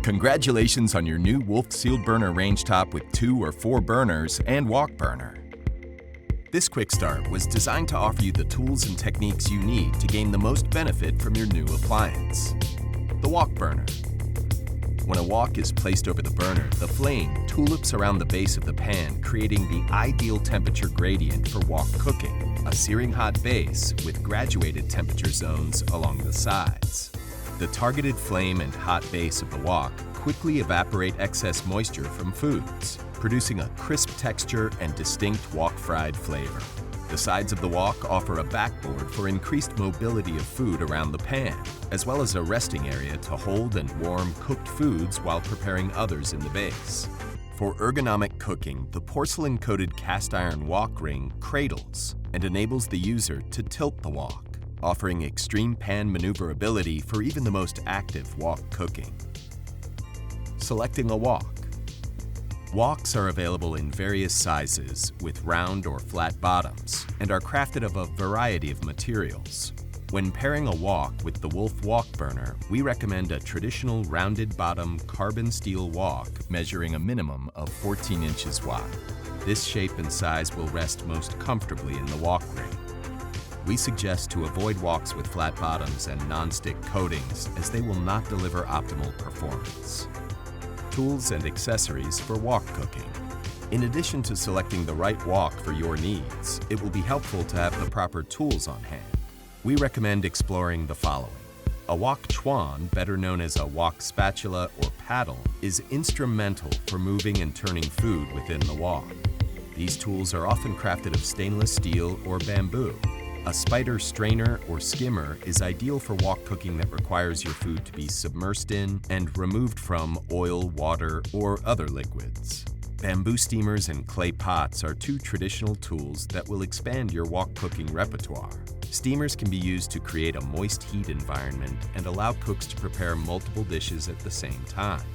Congratulations on your new Wolf Sealed Burner Rangetop with 2 or 4 burners and walk burner. This quick start was designed to offer you the tools and techniques you need to gain the most benefit from your new appliance. The walk burner. When a wok is placed over the burner, the flame tulips around the base of the pan, creating the ideal temperature gradient for wok cooking, a searing hot base with graduated temperature zones along the sides. The targeted flame and hot base of the wok quickly evaporate excess moisture from foods, producing a crisp texture and distinct wok-fried flavor. The sides of the wok offer a backboard for increased mobility of food around the pan, as well as a resting area to hold and warm cooked foods while preparing others in the base. For ergonomic cooking, the porcelain-coated cast iron wok ring cradles and enables the user to tilt the wok, offering extreme pan maneuverability for even the most active wok cooking. Selecting a wok. Woks are available in various sizes with round or flat bottoms and are crafted of a variety of materials. When pairing a wok with the Wolf Wok Burner, we recommend a traditional rounded bottom carbon steel wok measuring a minimum of 14 inches wide. This shape and size will rest most comfortably in the wok ring. We suggest to avoid woks with flat bottoms and non-stick coatings as they will not deliver optimal performance. Tools and accessories for wok cooking. In addition to selecting the right wok for your needs, it will be helpful to have the proper tools on hand. We recommend exploring the following. A wok chuan, better known as a wok spatula or paddle, is instrumental for moving and turning food within the wok. These tools are often crafted of stainless steel or bamboo. A spider strainer or skimmer is ideal for wok cooking that requires your food to be submersed in and removed from oil, water, or other liquids. Bamboo steamers and clay pots are 2 traditional tools that will expand your wok cooking repertoire. Steamers can be used to create a moist heat environment and allow cooks to prepare multiple dishes at the same time.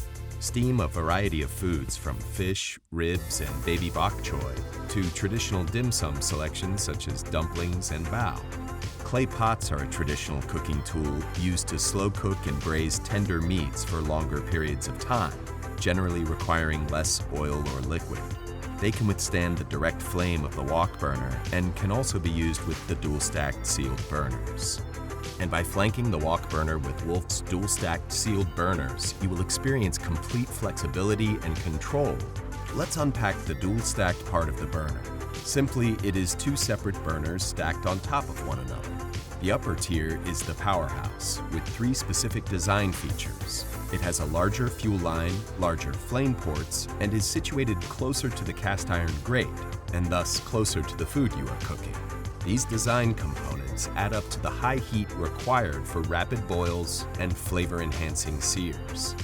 Steam a variety of foods from fish, ribs, and baby bok choy to traditional dim sum selections such as dumplings and bao. Clay pots are a traditional cooking tool used to slow cook and braise tender meats for longer periods of time, generally requiring less oil or liquid. They can withstand the direct flame of the wok burner and can also be used with the dual-stacked sealed burners. And by flanking the wok burner with Wolf's dual-stacked sealed burners, you will experience complete flexibility and control. Let's unpack the dual-stacked part of the burner. Simply, it is 2 separate burners stacked on top of one another. The upper tier is the powerhouse, with 3 specific design features. It has a larger fuel line, larger flame ports, and is situated closer to the cast iron grate, and thus closer to the food you are cooking. These design components add up to the high heat required for rapid boils and flavor-enhancing sears.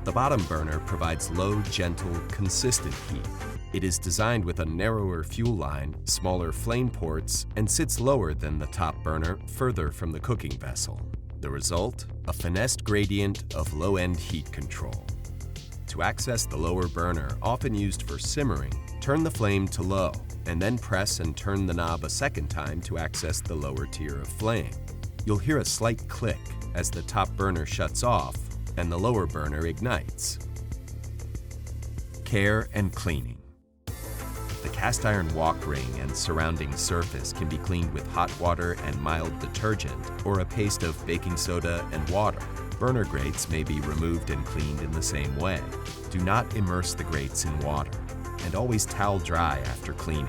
The bottom burner provides low, gentle, consistent heat. It is designed with a narrower fuel line, smaller flame ports, and sits lower than the top burner, further from the cooking vessel. The result? A finessed gradient of low-end heat control. To access the lower burner, often used for simmering, turn the flame to low, and then press and turn the knob a second time to access the lower tier of flame. You'll hear a slight click as the top burner shuts off and the lower burner ignites. Care and cleaning. The cast iron wok ring and surrounding surface can be cleaned with hot water and mild detergent or a paste of baking soda and water. Burner grates may be removed and cleaned in the same way. Do not immerse the grates in water, and always towel dry after cleaning.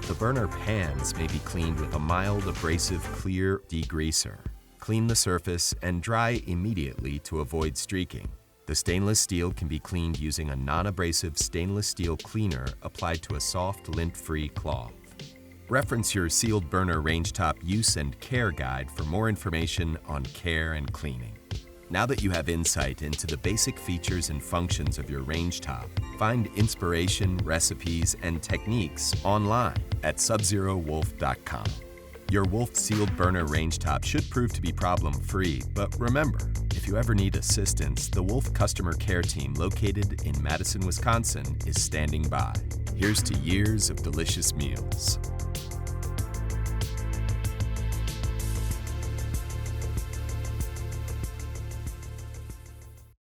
The burner pans may be cleaned with a mild abrasive clear degreaser. Clean the surface and dry immediately to avoid streaking. The stainless steel can be cleaned using a non-abrasive stainless steel cleaner applied to a soft lint-free cloth. Reference your sealed burner Rangetop use and care guide for more information on care and cleaning. Now that you have insight into the basic features and functions of your Rangetop, find inspiration, recipes, and techniques online at SubzeroWolf.com. Your Wolf Sealed Burner Rangetop should prove to be problem-free, but remember, if you ever need assistance, the Wolf Customer Care Team located in Madison, Wisconsin is standing by. Here's to years of delicious meals.